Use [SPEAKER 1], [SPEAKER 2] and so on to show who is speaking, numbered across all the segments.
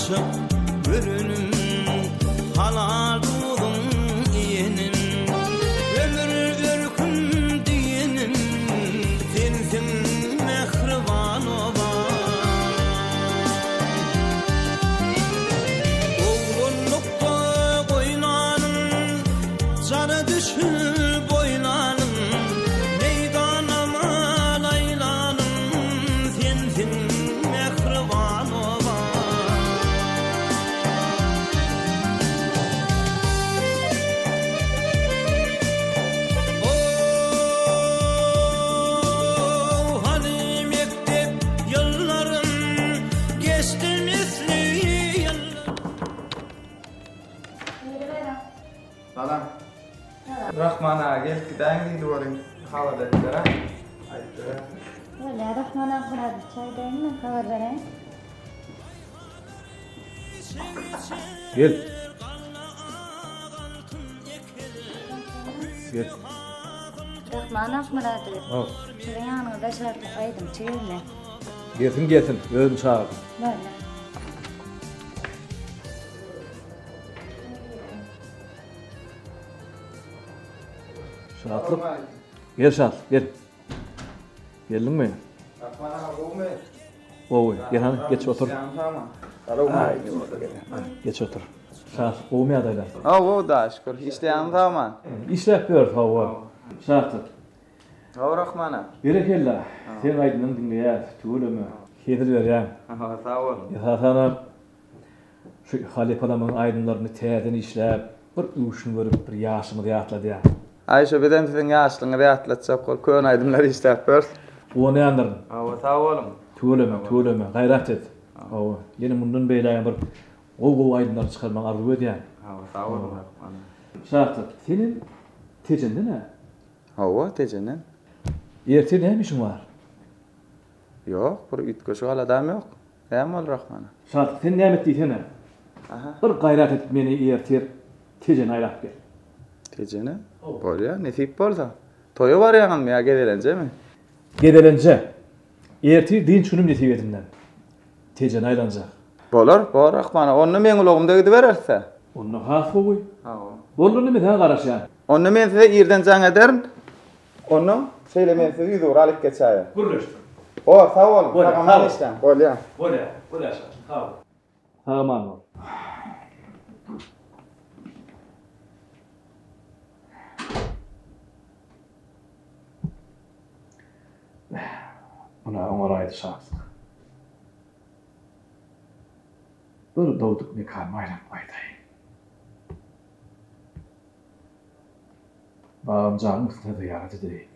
[SPEAKER 1] açıp görünüm haladudun iyenim ömür ürküm diyenim sensin mehriban oba oğlunlukta boylanım canı düşür boylanım meydanıma laylanım sensin mehriban oba
[SPEAKER 2] Salam. Rahman ağa gel giden giydi olayım. Hava dediler ha. Ayıptır ha.
[SPEAKER 3] Öyle Rahman ağa bana bir çay dayın mı? Haber vereyim.
[SPEAKER 4] Gel. Gel.
[SPEAKER 3] Rahman ağa bana dedi.
[SPEAKER 4] Al.
[SPEAKER 3] Şuraya yanına da şartlı aydım çevirme.
[SPEAKER 4] Gelsin. Özüm çağır.
[SPEAKER 3] Böyle.
[SPEAKER 4] Şahatlık. Gel Şahat, gel. Geldin mi?
[SPEAKER 2] Rahman ağa bu mu?
[SPEAKER 4] Oy, gel hani geç otur.
[SPEAKER 2] Tamam.
[SPEAKER 4] Geç otur. Şahat, oğum adaylar.
[SPEAKER 2] O da şükür. İşleyen tamam.
[SPEAKER 4] İşlep gör hava. Şahatlık.
[SPEAKER 2] O Rahman ağa.
[SPEAKER 4] Berekella. Sen aydının dinleyer, tuğulümü. Kedir ver ya.
[SPEAKER 2] Sağ ol.
[SPEAKER 4] Ya sana şu Halep adamın aydınlarını təyədən işlep, bir uşun verip bir yaşımı diyatladı ya.
[SPEAKER 2] Ayşe beden sizin yaşlığını da atlatacak ol. Kön aydınları işlep ver.
[SPEAKER 4] O ne anladın?
[SPEAKER 2] Sağ olun.
[SPEAKER 4] Tuğulümü, gayret et. O, yeni bundan beyleyen bir o aydınları çıkarman arzu ediyen.
[SPEAKER 2] Sağ olun.
[SPEAKER 4] Şahatlık, senin tecinde ne?
[SPEAKER 2] Hava tecenen.
[SPEAKER 4] Erte ne işin var?
[SPEAKER 2] Yok, bir ütköşü adam yok. Hem ol Rahman ağa.
[SPEAKER 4] Şahatlık, sen ne emettiysen ne? Bir gayret et beni ertir, tecen aylap gel.
[SPEAKER 2] Tecenen? Bol ya, nesip bolsa. Toyu var yanım ya, gedelence mi?
[SPEAKER 4] Gedelence, ertir din şunum nesip edimden. Tecen aylanacak.
[SPEAKER 2] Bol Rahman ağa. Onu men ulogumda gidi vererse.
[SPEAKER 4] Onu has koy. Bolunu mi daha qarasyan?
[SPEAKER 2] Onu men size irden can ederim. Onu şeyle men size yüzü alıp geçaya.
[SPEAKER 4] Gurleştir.
[SPEAKER 2] Sağ ol.
[SPEAKER 4] Bol,
[SPEAKER 2] Tamam
[SPEAKER 4] sağ ol.
[SPEAKER 2] işte. Bol ya.
[SPEAKER 4] Böyle aşağı. Sağ ol. Tamam ol. Buna onaraydı şahsın. Böyle doğduk ne karmayla maydayı. Bağım canım ısıtı da yaradı değil.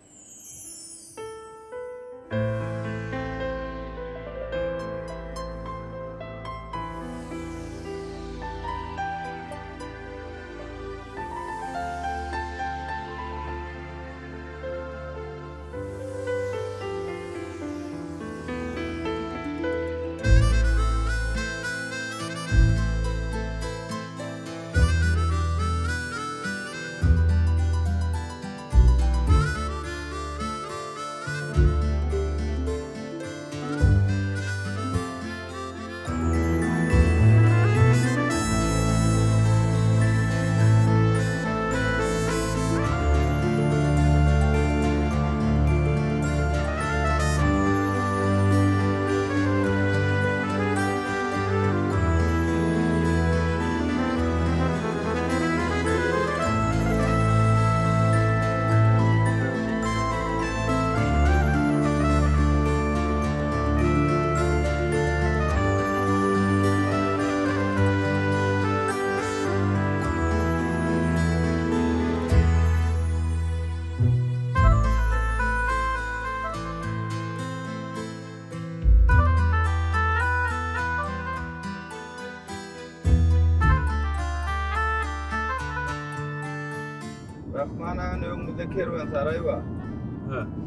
[SPEAKER 2] Rahman ağanın önümüzde kervansaray var.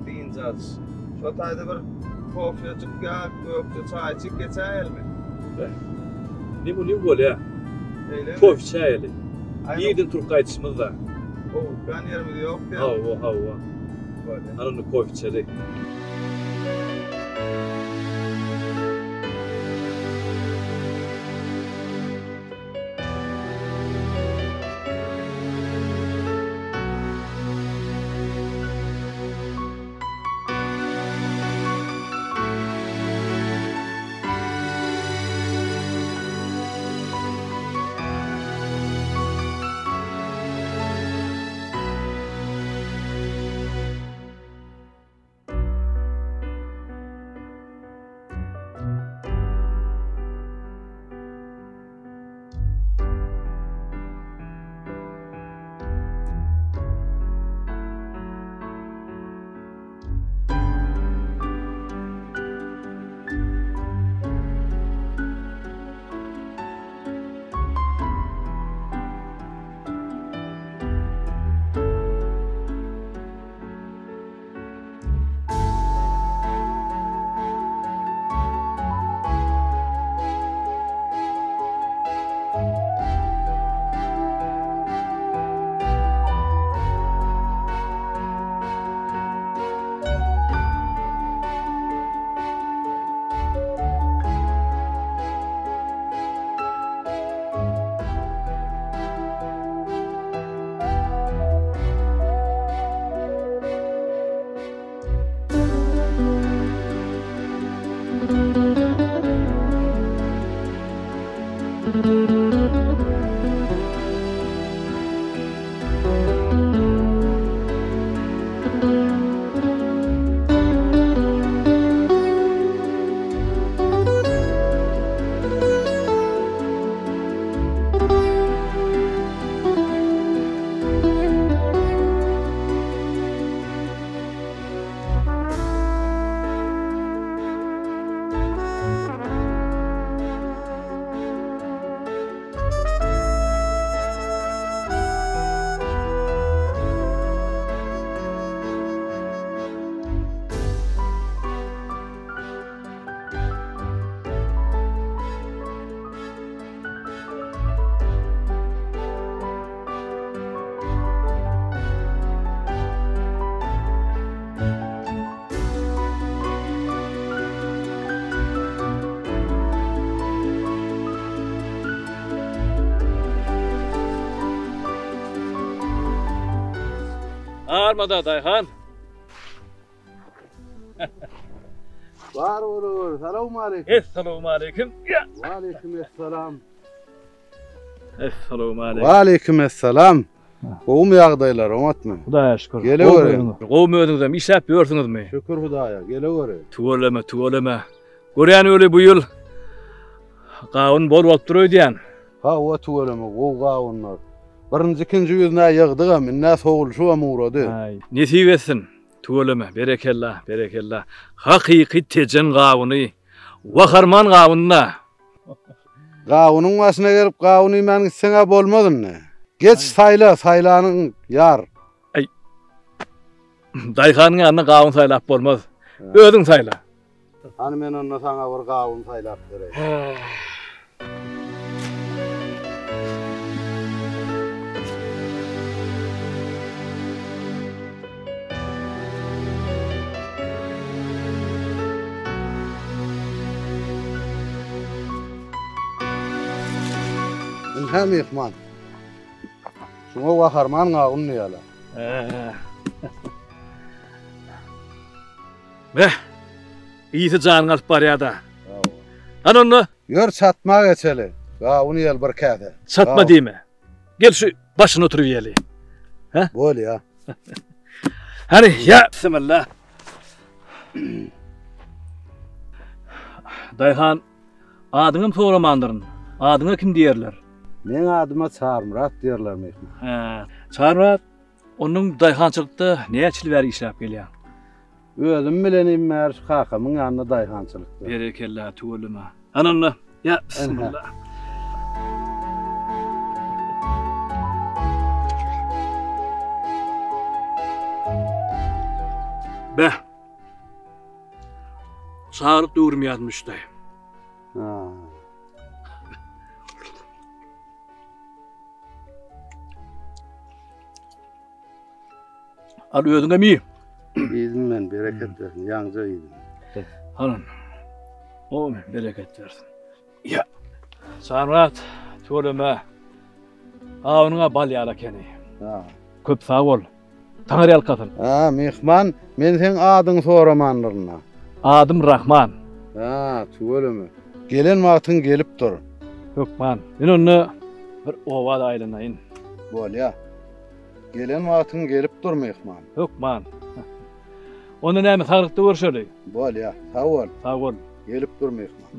[SPEAKER 2] Deyince aç. Şu tayda bir kofyacık ya, köpçü çaycık geçer mi?
[SPEAKER 4] Ne bu ya?
[SPEAKER 2] Öyle mi?
[SPEAKER 4] Kofi çayeli.
[SPEAKER 2] Aynen.
[SPEAKER 4] Yiğidin Türk kayıtışımızda.
[SPEAKER 2] Ben yerimde yok ya.
[SPEAKER 4] Hava.
[SPEAKER 2] Böyle.
[SPEAKER 4] Anını kofi çayeli. var da Dayhan?
[SPEAKER 2] Var olur. Selamun aleyküm.
[SPEAKER 4] Esselamu aleyküm.
[SPEAKER 2] Ve aleykümselam.
[SPEAKER 4] Esselamu
[SPEAKER 2] Ve
[SPEAKER 4] aleyküm.
[SPEAKER 2] aleykümselam. Oğum yağdaylar, omatma.
[SPEAKER 4] Hudaya şükür.
[SPEAKER 2] Geleverin.
[SPEAKER 4] Qowm özüňizem işläp ýörsiňizmi?
[SPEAKER 2] Şükür Hudaya, geleverin.
[SPEAKER 4] Tuwalama. Görýän öli bu ýyl gawun bol bolup duruyor diýen.
[SPEAKER 2] Ha, o tuvalama, o gavunlar. Birinci, ikinci yüzüne yığdığa minne soğulşu ama uğradı.
[SPEAKER 4] Ay, nesip etsin. Tuwalama, berekellah. Hakyky tejen gawuny, waharman gawunna.
[SPEAKER 2] Gavunun başına gelip gavunu men gitsene bolmadın ne? Geç saylanın yar.
[SPEAKER 4] Dayhanyň ýanyna gawun saýlap bolmaz. Özüň saýla.
[SPEAKER 2] Hani men onna sana bir gavun saylap vereyim. Hem ihman. Şuna vaharman gavun niyala.
[SPEAKER 4] Iyisi janyň alyp barýada. Ana onu
[SPEAKER 2] Yor çatma geçeli. Gavun yel bir käde.
[SPEAKER 4] satma diýme. Gel şu başyna oturup ýeli.
[SPEAKER 2] Bol ya.
[SPEAKER 4] Hani ya bismillah. Dayhan adyňym soramandyryn. Adyňa kim diýerler?
[SPEAKER 2] Men adıma Çarmırat diýerler mehman.
[SPEAKER 4] Çarmırat onun dayhançylykda näçil bäri işläp gelýär.
[SPEAKER 2] Özüm bilenim mer hakamyň ýanyna daýhançylykda.
[SPEAKER 4] Berekellah tuwulma. Ananna ya bismillah. Be. Çağırıp durmaýarmyşdy.
[SPEAKER 2] Ha.
[SPEAKER 4] Al özüňe mi?
[SPEAKER 2] Ýedim men bereket versin, ýaňja ýedim.
[SPEAKER 4] Hanın. O bereket versin. Ya. Çağırıp tuwulma. Awuňa bal ýala keni.
[SPEAKER 2] Ha.
[SPEAKER 4] Köp sag bol. Taňary alkatyn.
[SPEAKER 2] Ha, mehman, men sen adyň soramandyryna.
[SPEAKER 4] Adym Rahman.
[SPEAKER 2] Ha, tuwalamy. Gelen wagtyň gelip dur.
[SPEAKER 4] Hökman. Men onu bir owad aýlanaýyn.
[SPEAKER 2] Bol ya. Gelen wagtyň gelip dur mehman.
[SPEAKER 4] Hökman. Onu näme sagyrykda görüşeli?
[SPEAKER 2] Bol ya. Sag bol.
[SPEAKER 4] Sag bol.
[SPEAKER 2] Gelip dur mehman.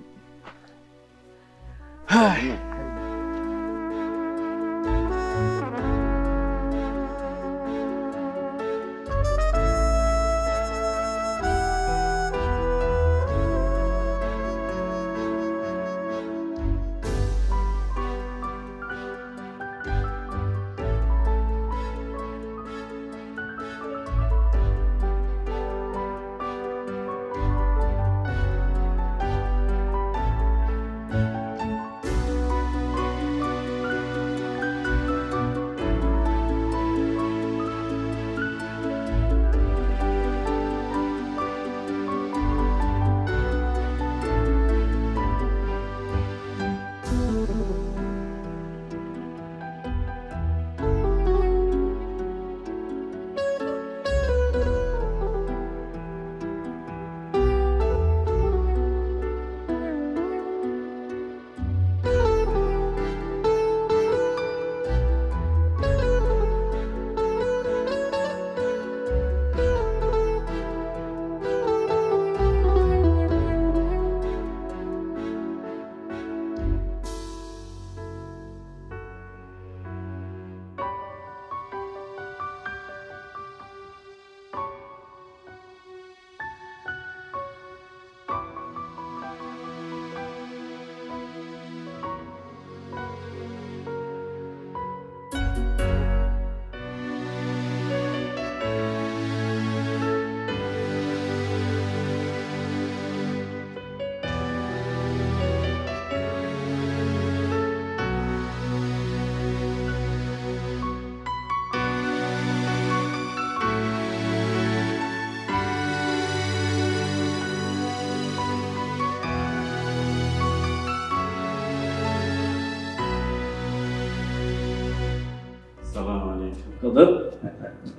[SPEAKER 4] Kızım.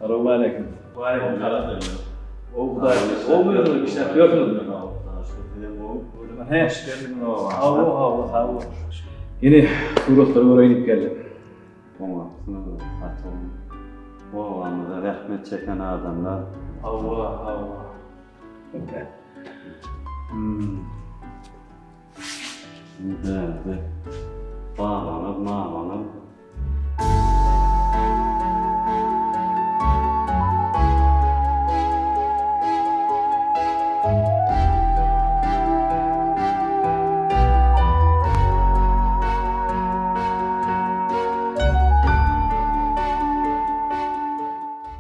[SPEAKER 4] Aleyküm. O kadar. O mu işte yapıyordun? He. Hava. Yine suratları oraya inip geldi.
[SPEAKER 5] Ama sınırlı atılım. O anında rahmet çeken adamlar.
[SPEAKER 4] Hava.
[SPEAKER 5] Derdi. Bağlanıp.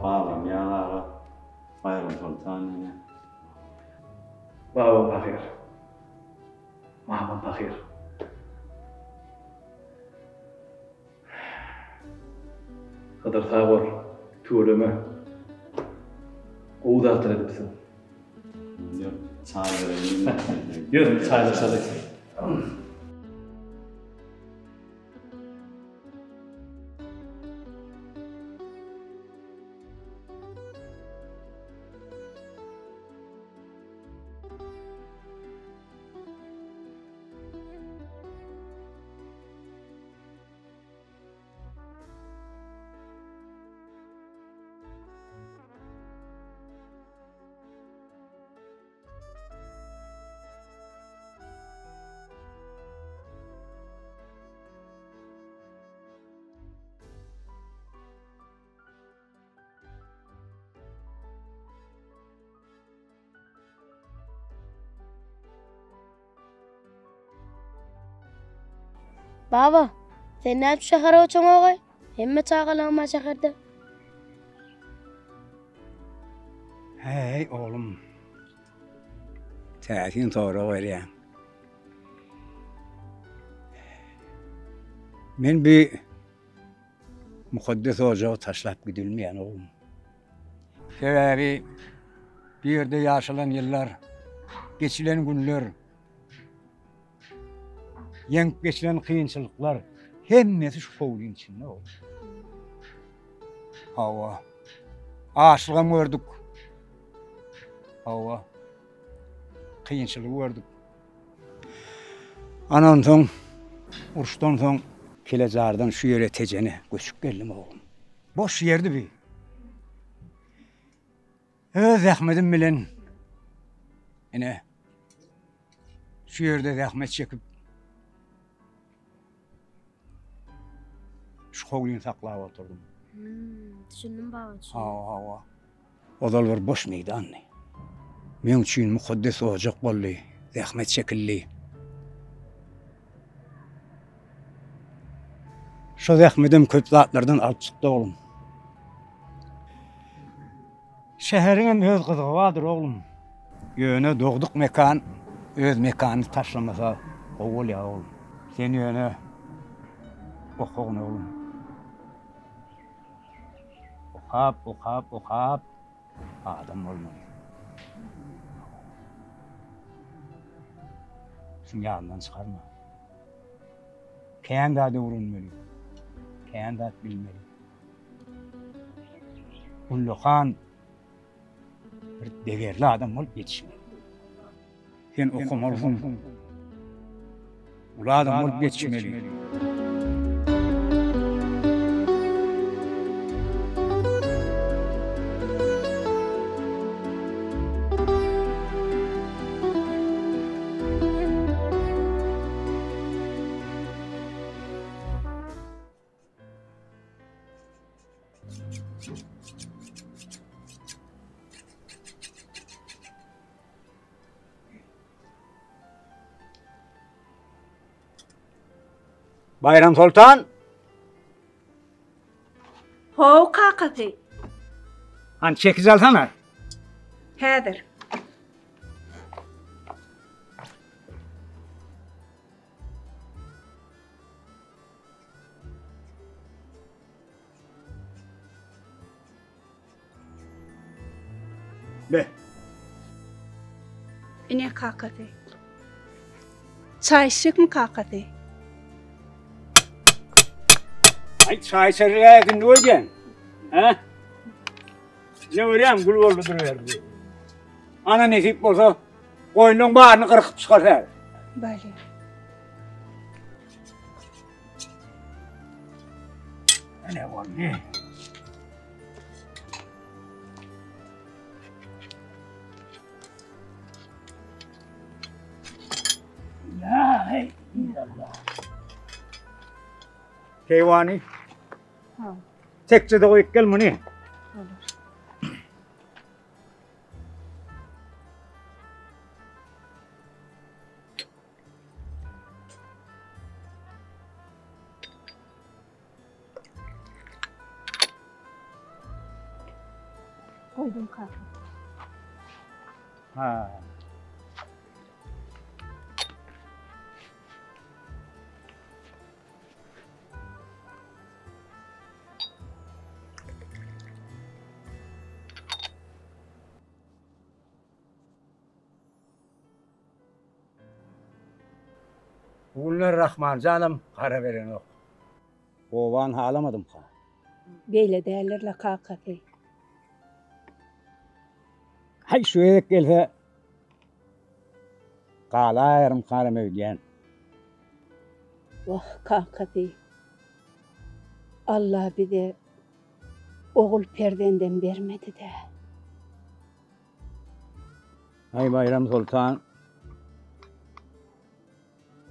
[SPEAKER 5] Bağlam yalara. Bayram sultanine.
[SPEAKER 4] Baba bakır. Mahmut bakır. Kadar tavır, tuğrumı. Oğuz atır edipsin.
[SPEAKER 5] Yok, çay vereyim.
[SPEAKER 4] Yok, çaylaşalım.
[SPEAKER 6] Baba, sen ne şehre uçun oğay? Hemme çağalama şehirde.
[SPEAKER 7] Hey oğlum. Təhsin doğru vereyim. Men bir mukaddes ocağı taşlap gidilmeyen oğlum. Sebebi bir yerde yaşanan yıllar, geçilen günler, geçilen kıyınçılıklar hemmesi şu kovulun içinde oğlum. Hava, aşığa gördük. Hava, kıyınçılığı gördük. Anan son, uruştan son, Kilecar'dan şu yere tecene göçüp geldim oğlum. Boş yerdi bir. Zahmetim bilen, yine şu yerde zahmet çekip şu kovulun saklaya oturdum.
[SPEAKER 6] Düşündüm baba.
[SPEAKER 7] Hava. Odalar boş meydan. Men üçün mukaddes ocak bolly, zahmet çekilli. Şu zahmetim köp zatlardan alıp çıktı oğlum. Şehrin öz kızığı vardır oğlum. Yöne doğduk mekan, öz mekanı taşlamasa kovul ya oğlum. Sen yöne okun oğlum. Okap. Adam olmalı. Şunu yanından çıkarma. Kendi adı vurulmalı. Kendi adı bilmeli. Ulluhan bir değerli adam olup yetişmeli. Sen okumalısın. Ulu adam olup yetişmeli. Bayram Sultan.
[SPEAKER 8] Ho kakati.
[SPEAKER 7] Han çekiz alsana.
[SPEAKER 8] Hedir.
[SPEAKER 7] Be.
[SPEAKER 8] İne kakati. Çay içecek mi kakati?
[SPEAKER 7] Ay çay içeriye gün ne olacaksın? Ha? Ne öyrem gül oldu duruverdi. Ana nesip bolsa koyunun bağrını kırıp çıkarsa.
[SPEAKER 8] Bale.
[SPEAKER 7] Ne var ne? La illallah. Keyvani.
[SPEAKER 8] Ha.
[SPEAKER 7] Tekçe de koyup gel muni.
[SPEAKER 8] Koydum kaka.
[SPEAKER 7] Ha. Bunlar Rahman canım kara veren yok. Ovan halamadım ka.
[SPEAKER 8] Böyle değerlerle kakatı.
[SPEAKER 7] Hay şu edek gelse kala ayarım kara mevdiyen.
[SPEAKER 8] Vah kakatı. Allah bir de oğul perdenden vermedi de.
[SPEAKER 7] Hay Bayram Sultan.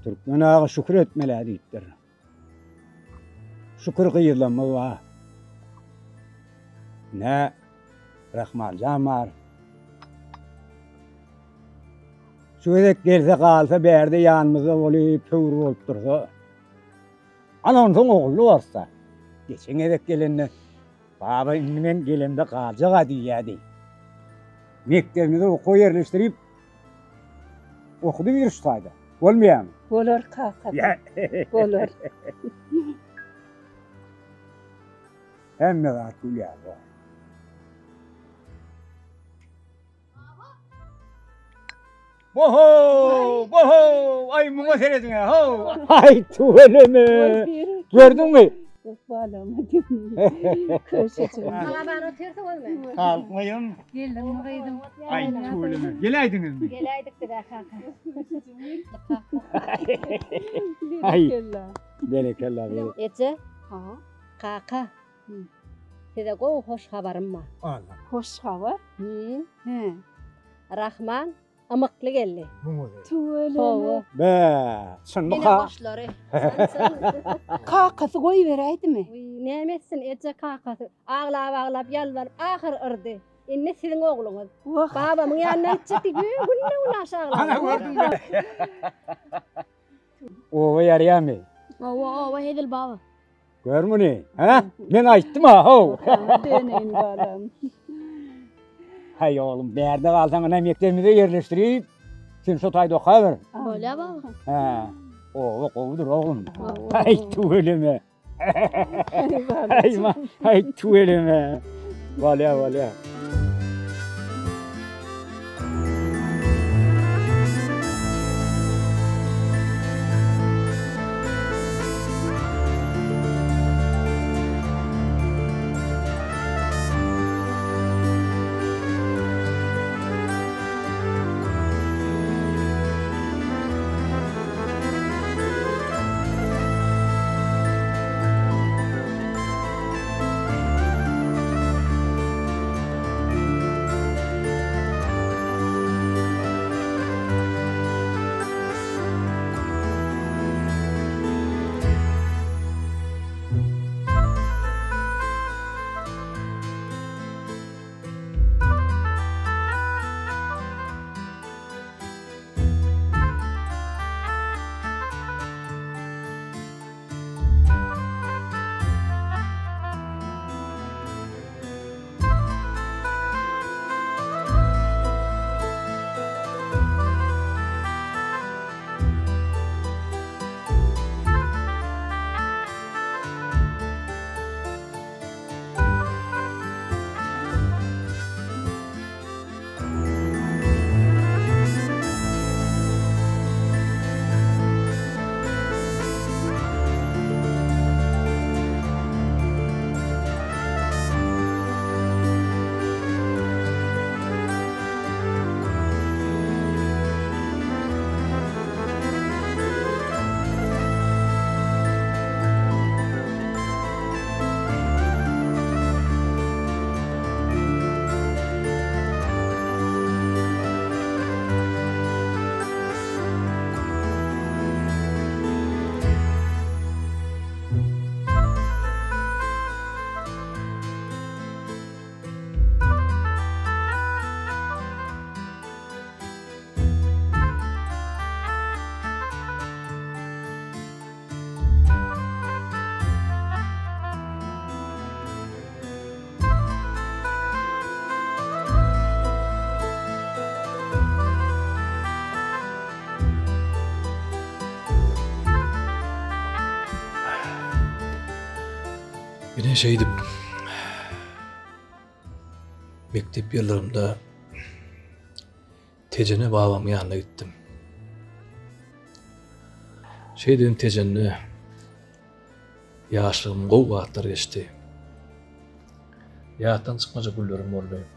[SPEAKER 7] Türkmen ağa şükür etmeliydidir. Şükür kıyırlanma var. Ne Rahman Camar. Şu edek gelse kalsa bir yerde yanımıza olup pövrü olup dursa. Anam son oğlu varsa. Geçen edek gelinle. Baba indimen gelimde kalacak hadi yedi. Mektebimize oku yerleştirip okudu bir ustaydı. Olmuyor mu?
[SPEAKER 8] Olur kakatı. Olur.
[SPEAKER 7] Hem de rahat gül ya. Boho! Boho! Ay muma seyredin ya. Ho! Ay tuvaleme! Gördün mü?
[SPEAKER 8] Bağlamadım. Köşeciğim.
[SPEAKER 6] Kalabalığı tırsı olmuyor.
[SPEAKER 7] Kalkmayın.
[SPEAKER 3] Geldim, kıydım.
[SPEAKER 7] Ay tuvaleme. Geleydiniz mi?
[SPEAKER 6] Gelaydık da kanka.
[SPEAKER 7] Ay. Berekallah.
[SPEAKER 6] Ece. Kaka. Size go hoş haberim var.
[SPEAKER 7] Allah.
[SPEAKER 8] Hoş hava. He.
[SPEAKER 6] Rahman amaklı geldi.
[SPEAKER 7] Bu mu?
[SPEAKER 8] Tuvaleme.
[SPEAKER 7] Be, sen
[SPEAKER 6] Yine
[SPEAKER 7] muka.
[SPEAKER 6] başları.
[SPEAKER 8] Kakası koy vereydi mi?
[SPEAKER 6] Ne emetsin Ece kakası. Ağlayıp yalvarıp ahır ırdı. İnne sizin oğlunuz.
[SPEAKER 8] Vah.
[SPEAKER 6] Babamın yanına çıktı. Günle aşağılar.
[SPEAKER 7] Ana gördün mü? Ova yarıya mı?
[SPEAKER 6] Ova hedil baba.
[SPEAKER 7] Gör mü ne? Ha? Ben açtım ha. Ho.
[SPEAKER 8] Deneyin bakalım.
[SPEAKER 7] Hay oğlum bir yerde kalsan anam yeklerimize yerleştireyim. Sen şu tayda okaver.
[SPEAKER 6] Böyle baba.
[SPEAKER 7] Ha. Ova kovudur oğlum. Hay tuveleme. Hay tuveleme. Vale.
[SPEAKER 4] Yine şeydim. Mektep yıllarımda tecene babamın yanına gittim. Şey dedim tecenine, yaşlığım gov vaatlar geçti. Yağıttan çıkmaca güllerim olmayayım.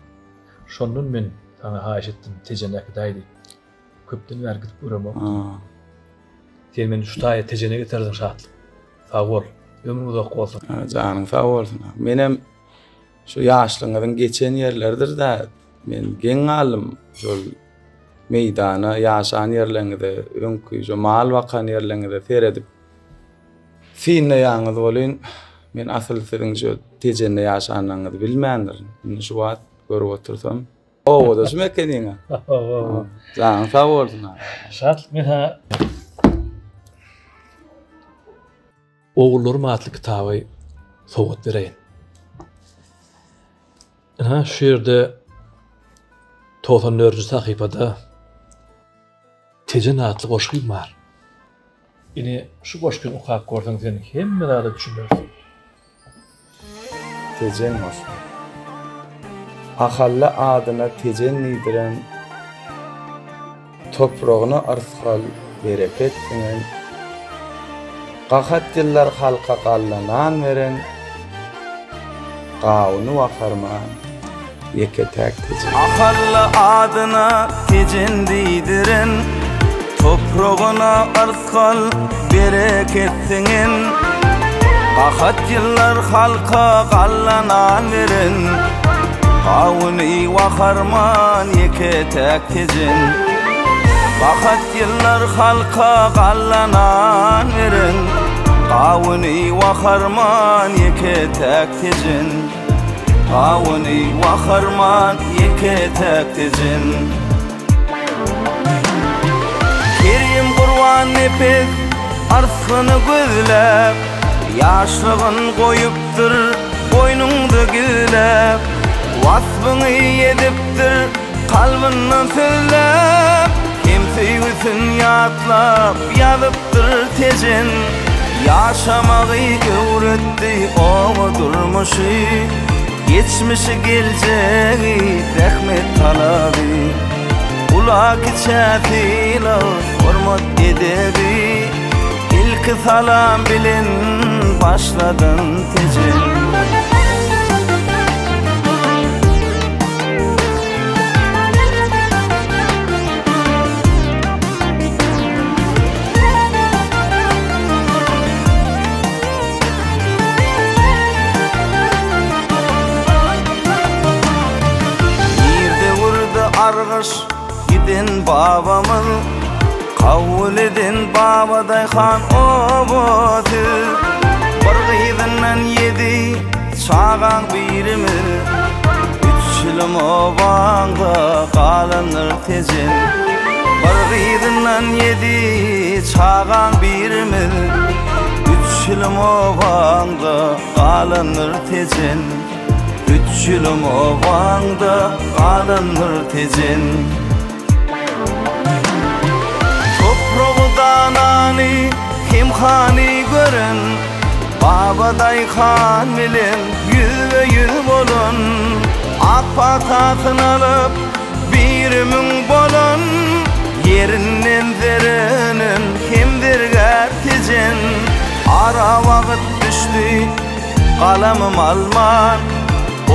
[SPEAKER 4] Şondan men sana haýyş etdim tejene gidaydy. Köpden bäri gidip göremok. Sen meni şu taýa tejene getirdin şatlyk. Sag bol. Ömrüň uzak bolsun.
[SPEAKER 2] Janyň sag bolsun. Menem şu ýaşlygyň geçen ýerlerdir da men geň alym şol meýdana ýaşan ýerlerinde öňkü şu mal wakan ýerlerinde seredip finne ýaňyz bolyn. Men asyl siziň şu tejende ýaşanyňyzy bilmändir. Şu wagt görüp otursam o da şu mekeniňe. Janyň sag bolsun.
[SPEAKER 4] Şatlyk men ha Oğullarım adlı kitabı soğut vereyim. Şu yerde 94. sayfada Tejen adlı koşkuyum var. Yine şu koşkuyum okuyup gördün sen hemme daha düşünürsün.
[SPEAKER 2] Tejen koşkuy. Ahalla adyna tejen nidiren toprağına arskal bereket sinen Qahat ýyllar halka gallanan veren gawuny wakarman yeketek tejen.
[SPEAKER 1] Ahalla adyna tejen diýdiren toprağına arskal bereket sinen Qahat ýyllar halka gallanan veren gawuny wakarman yeketek tejen. Qahat ýyllar halka gallanan veren gawuny wakarman yeketek tejen. Gawuny wakarman yeketek tejen. Kerim Qurban nepes arslyny gözläp ýaşlygyn goýupdyr boýnuňda gizläp wasbyny ýedipdir kalbyny sözläp Sevgüsün yatlap yalıptır tejen Yaşamagy öwretdi o durmuşy Geçmişi geljegi rahmet talaby Ulak içätila hormat edebi İlk salam bilen başladın tejen Argış gidin babamın Kavul edin babaday han oboty Bir gyzynyň ýedi çağan birimi 3 ýyl obaňda galanır tejen Bir gyzynyň ýedi çağan birimi 3 ýyl obaňda galanır tejen 3 ýyl obaňda galanır tejen Toprağdan ani hemhani gören Babaday han bilen yüz bolun Apatatyn alıp birimiň bolun Yerinden zerenen hemdir tejen Ara wagt düşdi galamym alman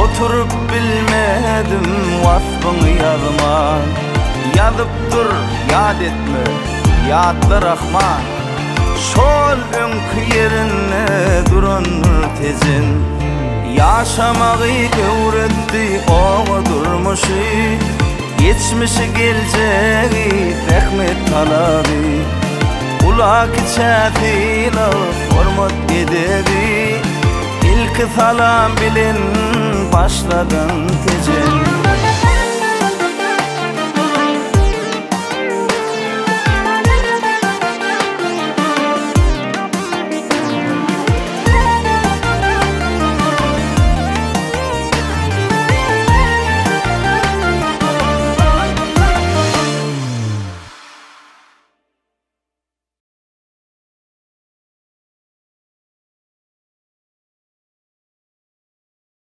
[SPEAKER 1] Oturup bilmedim wasbyny yazman Yazyp dur yad etme yadlar rahman Şol öňkü ýerine duranır tejen Yaşamagy öwretdi o durmuşy Geçmişi geljegi rahmet talaby Ulak içätila hormat edebi İlk salam bilen başladın tejen